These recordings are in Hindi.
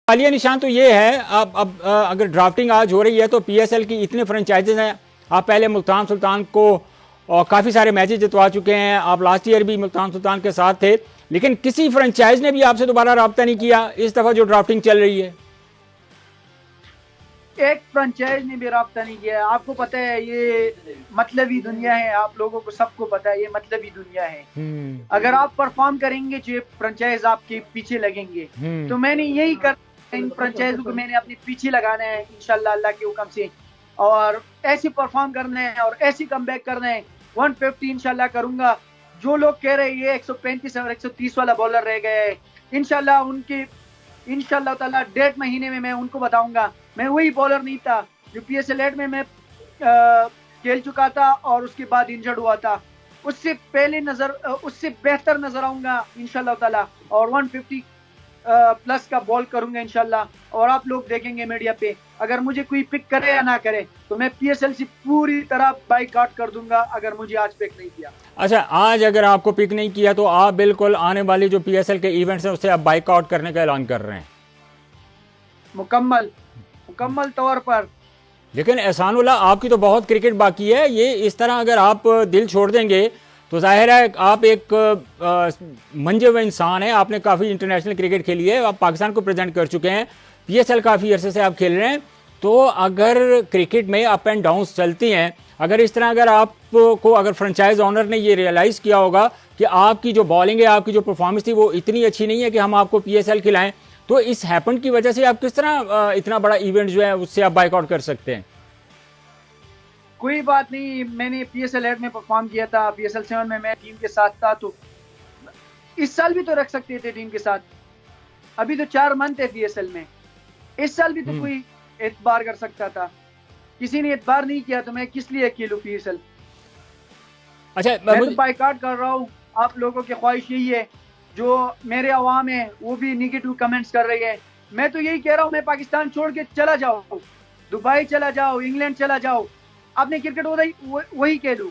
आलिया निशान तो ये है, अब अगर ड्राफ्टिंग आज हो रही है तो पीएसएल की इतने फ्रेंचाइजेज हैं। आप पहले मुल्तान सुल्तान को काफ़ी सारे मैचेस जितवा चुके हैं, आप लास्ट ईयर भी मुल्तान सुल्तान के साथ थे, लेकिन किसी फ्रेंचाइज ने भी आपसे दोबारा रब्ता नहीं किया इस दफ़ा जो ड्राफ्टिंग चल रही है? एक फ्रेंचाइज ने भी रब्ता नहीं किया। आपको पता है ये मतलबी दुनिया है, आप लोगों को सबको पता है ये मतलबी दुनिया है। अगर आप परफॉर्म करेंगे जो फ्रेंचाइज आपके पीछे लगेंगे, तो मैंने यही कर इन फ्रेंचाइजों को मैंने अपने पीछे लगाना है इंशाल्लाह अल्लाह के हुक्म से, और ऐसे परफॉर्म करना है और ऐसे कमबैक करना है। 150 इंशाल्लाह करूंगा। जो लोग कह रहे हैं ये 135 और 130 वाला बॉलर रह गया है, इंशाल्लाह उनके इंशाल्लाह ताला 1.5 महीने में मैं उनको बताऊंगा मैं वही बॉलर नहीं था जो PSL 8 में मैं खेल चुका था और उसके बाद इंजर्ड हुआ था। उससे पहले उससे बेहतर नजर आऊंगा इंशाल्लाह ताला, और 150 प्लस का बॉल करूंगा इंशाल्लाह। और आप लोग देखेंगे मीडिया पे, अगर मुझे कोई पिक करे या ना करे तो मैं PSL से पूरी तरह बाइकआउट कर दूंगा अगर मुझे आज पिक नहीं किया। अच्छा, आज अगर आपको पिक नहीं किया तो आप बिल्कुल आने वाली जो PSL के इवेंट्स हैं उससे आप बाइकआउट करने का ऐलान कर रहे हैं? मुकम्मल तौर पर। लेकिन एहसानुल्लाह, आपकी तो बहुत क्रिकेट बाकी है। ये इस तरह अगर आप दिल छोड़ देंगे तो जाहिर है आप एक मंजे हुए इंसान हैं। आपने काफ़ी इंटरनेशनल क्रिकेट खेली है, आप पाकिस्तान को प्रेजेंट कर चुके हैं, PSL काफ़ी अरसे से आप खेल रहे हैं। तो अगर क्रिकेट में अप एंड डाउन्स चलती हैं, अगर इस तरह अगर आपको अगर फ्रेंचाइज ऑनर ने ये रियलाइज़ किया होगा कि आपकी जो बॉलिंग है, आपकी जो परफॉर्मेंस थी वो इतनी अच्छी नहीं है कि हम आपको PSL खिलाएं, तो इस हैपन की वजह से आप किस तरह इतना बड़ा इवेंट जो है उससे आप बाइकआउट कर सकते हैं? कोई बात नहीं, मैंने PSL 8 में परफॉर्म किया था, PSL 7 में मैं टीम के साथ था, तो इस साल भी तो रख सकते थे टीम के साथ। अभी तो 4 मंथ है PSL में, इस साल भी तो कोई एतबार कर सकता था। किसी ने एतबार नहीं किया तो मैं किस लिए खेलूं PSL? अच्छा, मैं तो बाइकआउट कर रहा हूँ। आप लोगों की ख्वाहिश यही है, जो मेरे अवाम है वो भी निगेटिव कमेंट्स कर रही है। मैं तो यही कह रहा हूँ, मैं पाकिस्तान छोड़ के चला जाऊँ, दुबई चला जाओ, इंग्लैंड चला जाओ, आपने क्रिकेट वही खेलूं।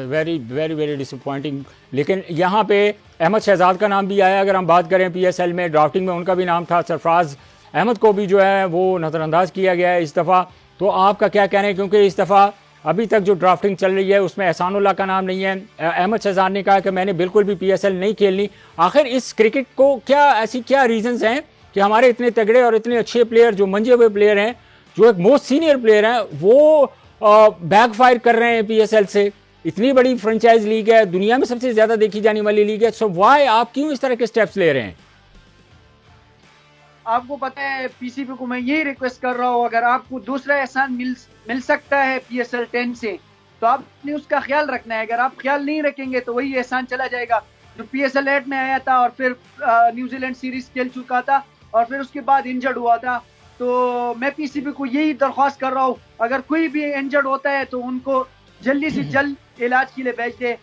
Very very very disappointing. लेकिन यहाँ पे अहमद शहजाद का नाम भी आया। अगर हम बात करें PSL में ड्राफ्टिंग में उनका भी नाम था, सरफराज अहमद को भी जो है वो नज़रअंदाज किया गया है इस दफ़ा। तो आपका क्या कहना है, क्योंकि इस दफ़ा अभी तक जो ड्राफ्टिंग चल रही है उसमें एहसानुल्लाह का नाम नहीं है। अहमद शहजाद ने कहा कि मैंने बिल्कुल भी PSL नहीं खेलनी। आखिर इस क्रिकेट को ऐसी क्या रीजंस हैं कि हमारे इतने तगड़े और इतने अच्छे प्लेयर, जो मंजे हुए प्लेयर हैं, जो एक मोस्ट सीनियर प्लेयर हैं, वो बैकफायर कर रहे हैं PSL से? इतनी बड़ी फ्रेंचाइज लीग है, दुनिया में सबसे ज्यादा देखी जाने वाली लीग है, सो वाई आप क्यों इस तरह के स्टेप्स ले रहे हैं? आपको पता है PCB को मैं यही रिक्वेस्ट कर रहा हूँ, अगर आपको दूसरा एहसान मिल सकता है PSL 10 से तो आपने उसका ख्याल रखना है। अगर आप ख्याल नहीं रखेंगे तो वही एहसान चला जाएगा जो PSL 8 में आया था और फिर न्यूजीलैंड सीरीज खेल चुका था और फिर उसके बाद इंजर्ड हुआ था। तो मैं PCB को यही दरख्वास्त कर रहा हूँ, अगर कोई भी इंजर्ड होता है तो उनको जल्दी से जल्द इलाज के लिए भेज दे।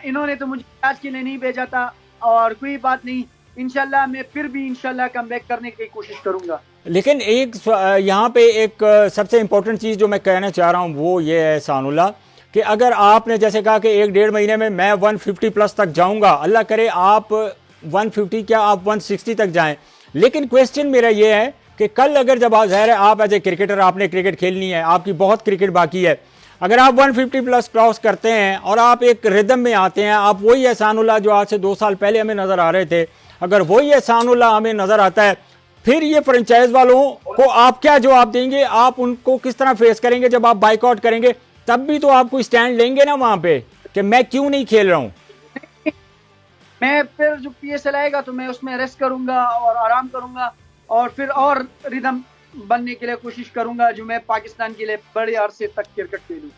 इन्होंने तो मुझे इलाज के लिए नहीं भेजा था, और कोई बात नहीं, इंशाल्लाह मैं फिर भी इंशाल्लाह कमबैक करने की कोशिश करूंगा। लेकिन एक यहाँ पे एक सबसे इंपॉर्टेंट चीज़ जो मैं कहना चाह रहा हूँ वो ये है सानुल्लाह, कि अगर आपने जैसे कहा कि 1-1.5 महीने में मैं 150 प्लस तक जाऊँगा, अल्लाह करे आप 150 क्या आप 160 तक जाएं, लेकिन क्वेश्चन मेरा ये है कि कल अगर जब ज़ाहिर है आप एज ए क्रिकेटर आपने क्रिकेट खेलनी है, आपकी बहुत क्रिकेट बाकी है, अगर आप 150 प्लस क्रॉस करते हैं और आप एक रिदम में आते हैं, आप वही एहसानुल्लाह जो आज से 2 साल पहले हमें नज़र आ रहे थे, अगर वही एहसानुल्लाह हमें नज़र आता है, फिर ये फ्रेंचाइज वालों को आप क्या जवाब देंगे? आप उनको किस तरह फेस करेंगे? जब आप बाइकआउट करेंगे तब भी तो आपको स्टैंड लेंगे ना वहाँ पे कि मैं क्यों नहीं खेल रहा हूँ। मैं फिर जो PSL आएगा तो मैं उसमें रेस्ट करूंगा और आराम करूंगा और फिर और रिदम बनने के लिए कोशिश करूंगा जो मैं पाकिस्तान के लिए बड़े अरसे तक क्रिकेट खेलूं।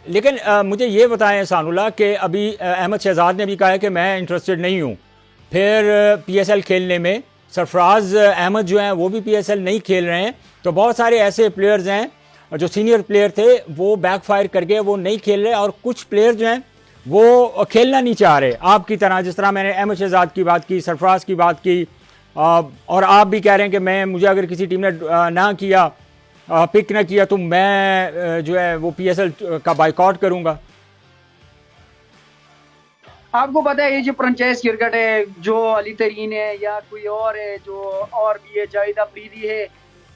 लेकिन मुझे ये बताएं सानुल्लाह कि अभी अहमद शहजाद ने भी कहा है कि मैं इंटरेस्टेड नहीं हूँ फिर PSL खेलने में। सरफराज अहमद जो हैं वो भी PSL नहीं खेल रहे हैं। तो बहुत सारे ऐसे प्लेयर्स हैं जो सीनियर प्लेयर थे वो बैकफायर कर गए, वो नहीं खेल रहे, और कुछ प्लेयर जो हैं वो खेलना नहीं चाह रहे आपकी तरह। जिस तरह मैंने अहमद शहजाद की बात की, सरफराज की बात की, और आप भी कह रहे हैं कि मुझे अगर किसी टीम ने ना किया, पिक ना किया, तो मैं जो है वो PSL का बाइकआउट करूंगा। आपको पता है ये जो फ्रेंचाइज क्रिकेट है, जो अली तरीन है या कोई और है, जो और भी है, जाहिद अफरीदी है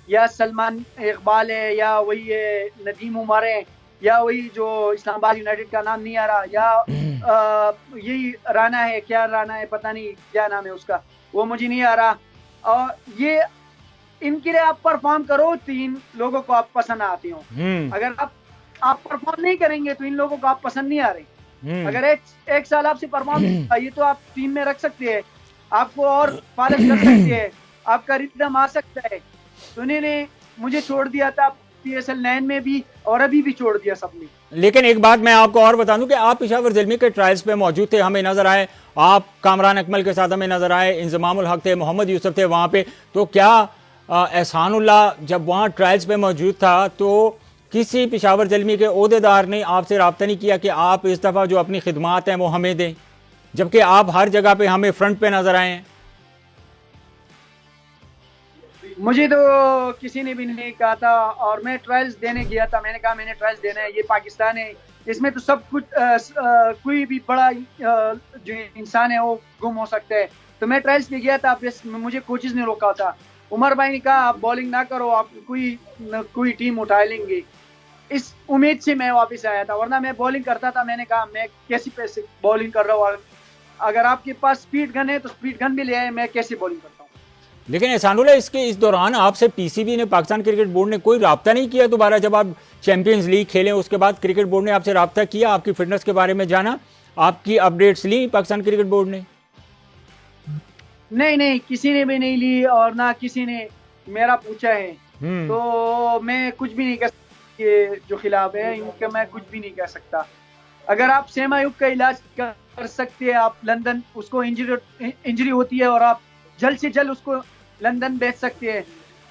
या सलमान इकबाल है या वही है नदीम उमर है या वही जो इस्लामाबाद यूनाइटेड का नाम नहीं आ रहा, या यही राना है, क्या राना है पता नहीं क्या नाम है उसका, वो मुझे नहीं आ रहा। और ये इनके लिए आप परफॉर्म करो तो इन लोगों को आप पसंद आते हो। अगर आप परफॉर्म नहीं करेंगे तो इन लोगों को आप पसंद नहीं आ रहे। अगर एक साल आपसे परफॉर्म ये तो आप टीम में रख सकते हैं, आपको और पॉलिश कर सकते हैं, आपका रिदम आ सकता है। तो इन्होंने मुझे छोड़ दिया था PSL 9 में भी और अभी भी छोड़ दिया सबने। लेकिन एक बात मैं आपको और बता दूं कि आप पेशावर ज़ल्मी के ट्रायल्स पे मौजूद थे, हमें नजर आए, आप कामरान अकमल के साथ हमें नजर आए, इंजमामुल हक थे, मोहम्मद यूसुफ थे वहां पे। तो क्या एहसानुल्लाह जब वहां ट्रायल्स पे मौजूद था तो किसी पेशावर ज़ल्मी के ओहदेदार ने आपसे रब्ता नहीं किया कि आप इस दफ़ा जो अपनी खिदमात हैं वो हमें दें, जबकि आप हर जगह पे हमें फ्रंट पे नजर आए हैं? मुझे तो किसी ने भी नहीं कहा था, और मैं ट्रायल्स देने गया था, मैंने कहा मैंने ट्रायल्स देना है, ये पाकिस्तान है, इसमें तो सब कुछ कोई भी बड़ा जो इंसान है वो गुम हो सकता है। तो मैं ट्रायल्स ले गया था, बस मुझे कोचेस ने रोका था। उमर भाई ने कहा आप बॉलिंग ना करो, आप कोई टीम उठा लेंगे, इस उम्मीद से मैं वापस आया था, वरना मैं बॉलिंग करता था। मैंने कहा मैं कैसी पैसे बॉलिंग कर रहा हूँ, अगर आपके पास स्पीड गन है तो स्पीड गन भी ले आए, मैं कैसे बॉलिंग करता हूँ। लेकिन एहसानुल्लाह इस दौरान आपसे PCB ने, पाकिस्तान क्रिकेट बोर्ड ने कोई रब्ता नहीं किया दोबारा? जब आप चैंपियंस लीग खेले उसके बाद क्रिकेट बोर्ड ने आपसे रब्ता किया, आपकी फिटनेस के बारे में जाना, आपकी अपडेट्स ली पाकिस्तान क्रिकेट बोर्ड ने? नहीं, किसी ने भी नहीं ली और ना किसी ने मेरा पूछा है। तो मैं कुछ भी नहीं कह सकता, ये जो खिलाफ है इनका मैं कुछ भी नहीं कह सकता। अगर आप सेमायुग का इलाज कर सकते हैं, आप लंदन, उसको इंजरी होती है और आप जल्द से जल्द उसको लंदन भेज सकते हैं,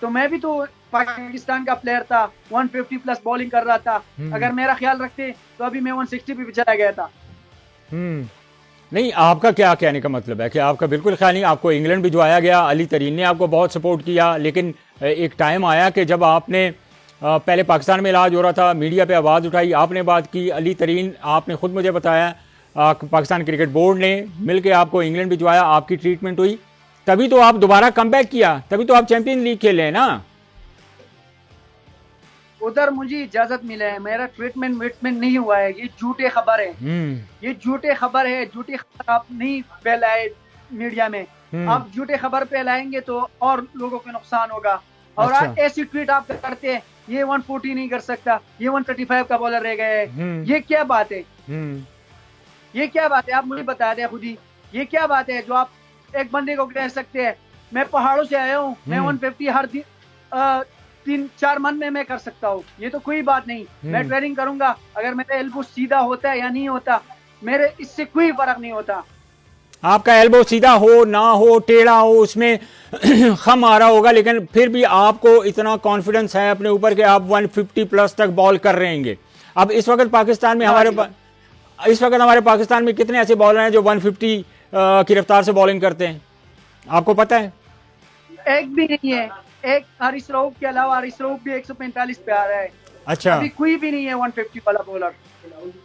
तो मैं भी तो पाकिस्तान का प्लेयर था, 150 प्लस बॉलिंग कर रहा था। अगर मेरा ख्याल रखते तो अभी मैं 160 पे भी चला गया था। नहीं, आपका क्या कहने का मतलब है कि आपका बिल्कुल ख्याल नहीं? आपको इंग्लैंड भिजवाया गया, अली तरीन ने आपको बहुत सपोर्ट किया, लेकिन एक टाइम आया कि जब आपने पहले पाकिस्तान में इलाज हो रहा था, मीडिया पे आवाज़ उठाई, आपने बात की, अली तरीन आपने खुद मुझे बताया, पाकिस्तान क्रिकेट बोर्ड ने मिलकर आपको इंग्लैंड भिजवाया, आपकी ट्रीटमेंट हुई, तभी तो आप दोबारा कमबैक किया, तभी तो आप चैंपियन लीग खेले ना। उधर मुझे इजाजत मिला है, मेरा ट्रीटमेंट नहीं हुआ है, ये झूठे खबर है, ये झूठे खबर है, झूठी खबर आप नहीं फैलाए मीडिया में। आप झूठे खबर फैलाएंगे तो और लोगों को नुकसान होगा। और अच्छा। ऐसी ट्वीट आप करते हैं, ये 140 नहीं कर सकता, ये 135 का बॉलर रह गया है, ये क्या बात है? ये क्या बात है? आप मुझे बता दें खुद ही, ये क्या बात है जो आप एक बंदे को कह सकते हैं? मैं पहाड़ों से आया हूँ, मैं 150 हर दिन 3-4 मन में मैं कर सकता हूँ, ये तो कोई बात नहीं। मैं ट्रेनिंग करूंगा, अगर मेरा एल्बो सीधा होता है या नहीं होता, मेरे इससे कोई फर्क नहीं होता। आपका एल्बो सीधा हो ना हो, टेढ़ा हो, उसमें खम आ रहा होगा, लेकिन फिर भी आपको इतना कॉन्फिडेंस है अपने ऊपर कि आप 150 प्लस तक बॉल कर रहेंगे। अब इस वक्त पाकिस्तान में हमारे पाकिस्तान में कितने ऐसे बॉलर हैं जो 150 की रफ्तार से बॉलिंग करते हैं, आपको पता है? एक भी नहीं है। एक हारिस रऊफ के अलावा, हारिस रऊफ भी 145 पे आ रहा है। अच्छा, अभी कोई भी नहीं है 150 वाला बॉलर।